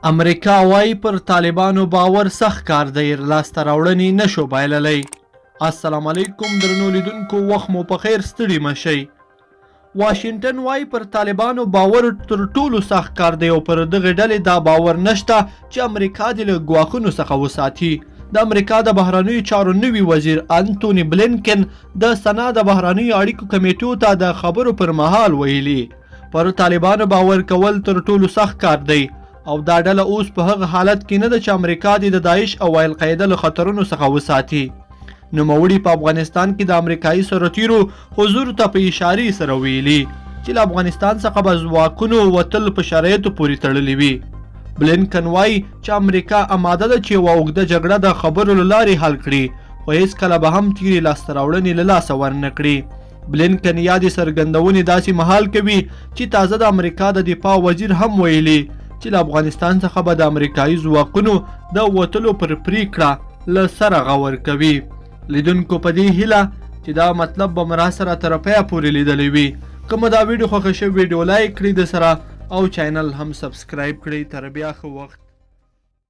امریکا وایي پر طالبانو باور سخت کار دی، لاسته راوړنې نشو بایللی. السلام علیکم درنو لیدونکو، وخت مو په خیر، ستړي مه شئ. واشنګټن وایي پر طالبانو باور تر ټولو سخت کار دی او پر دغې ډلې دا باور نشته چې امریکا دې له ګواښونو څخه وساتي. د امریکا د بهرنیو چارو نوي وزیر انتوني بلینکن د سنا د بهرنیو اړیکو کمیټو ته د خبرو پر مهال ویلي پر طالبانو باور کول تر ټولو سخت کار دی او دا ډله اوس په هغه حالت کې نه ده چې امریکا دې د داعش او القاعده له خطرونو څخه وساتي. نوموړي په افغانستان کې د امریکایي سرتیرو حضور ته په اشارې سره ویلي چې له افغانستان څخه به ځواکونو وتل په شرایطو پورې تړلي وي. بلینکن وایي چې امریکا اماده ده چې یوه اوږده جګړه د خبرو له لارې حل کړي، خو هیڅکله به هم تیرې لاسته راوړنې له لاسه ورنه کړي. بلینکن یادې څرګندونې داسې مهال کوي چې تازه د امریکا د دفاع وزیر هم ویلي چې له افغانستان څخه به د امریکایي ځواکونو د وتلو پر پریکړه له سره غور کوي. لیدونکو په دې هیله چې دا مطلب به مو راسره تر پایه پورې لیدلی وي. که مو دا ویډیو خوښه شوې ویډیو لایک کړئ د سره او چینل هم سبسکرایب کړئ. تر بیا ښه وخت.